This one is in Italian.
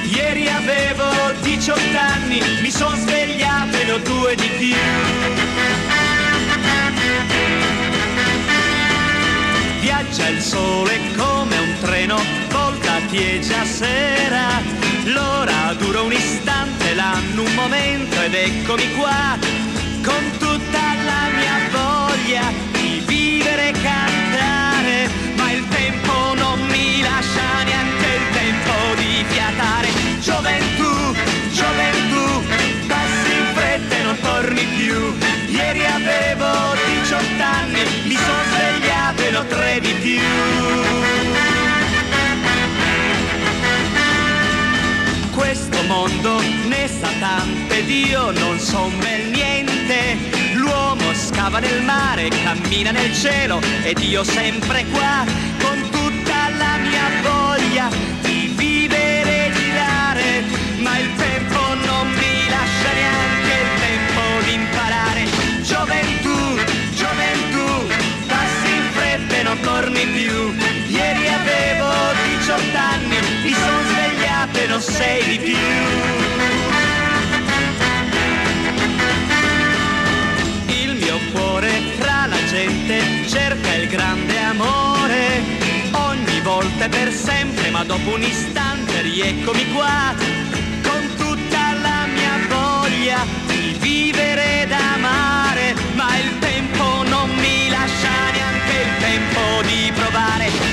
Ieri avevo 18 anni, mi son svegliato e ne ho 2 di più. Viaggia il sole come un treno, voltati e già sera. L'ora dura un istante, l'anno un momento ed eccomi qua, con tutta la mia voglia di vivere e cantare, ma il tempo non mi lascia neanche il tempo di fiatare. Gioventù, gioventù, passi in fretta e non torni più. Ieri avevo 18 anni, mi son svegliato e ne ho 3 di più. Questo mondo ne sa tante ed io non so un bel niente. L'uomo scava nel mare, cammina nel cielo ed io sempre qua, con tutta la mia voglia di vivere e di dare, ma il tempo non mi lascia neanche il tempo di imparare. Gioventù, gioventù, passi in fretta e non torni più. Ieri avevo 18 anni, mi son svegliato e non sei di più. Il mio cuore tra la gente cerca il grande amore, ogni volta e per sempre, ma dopo un istante rieccomi qua, con tutta la mia voglia di vivere ed amare, ma il tempo non mi lascia neanche il tempo di provare.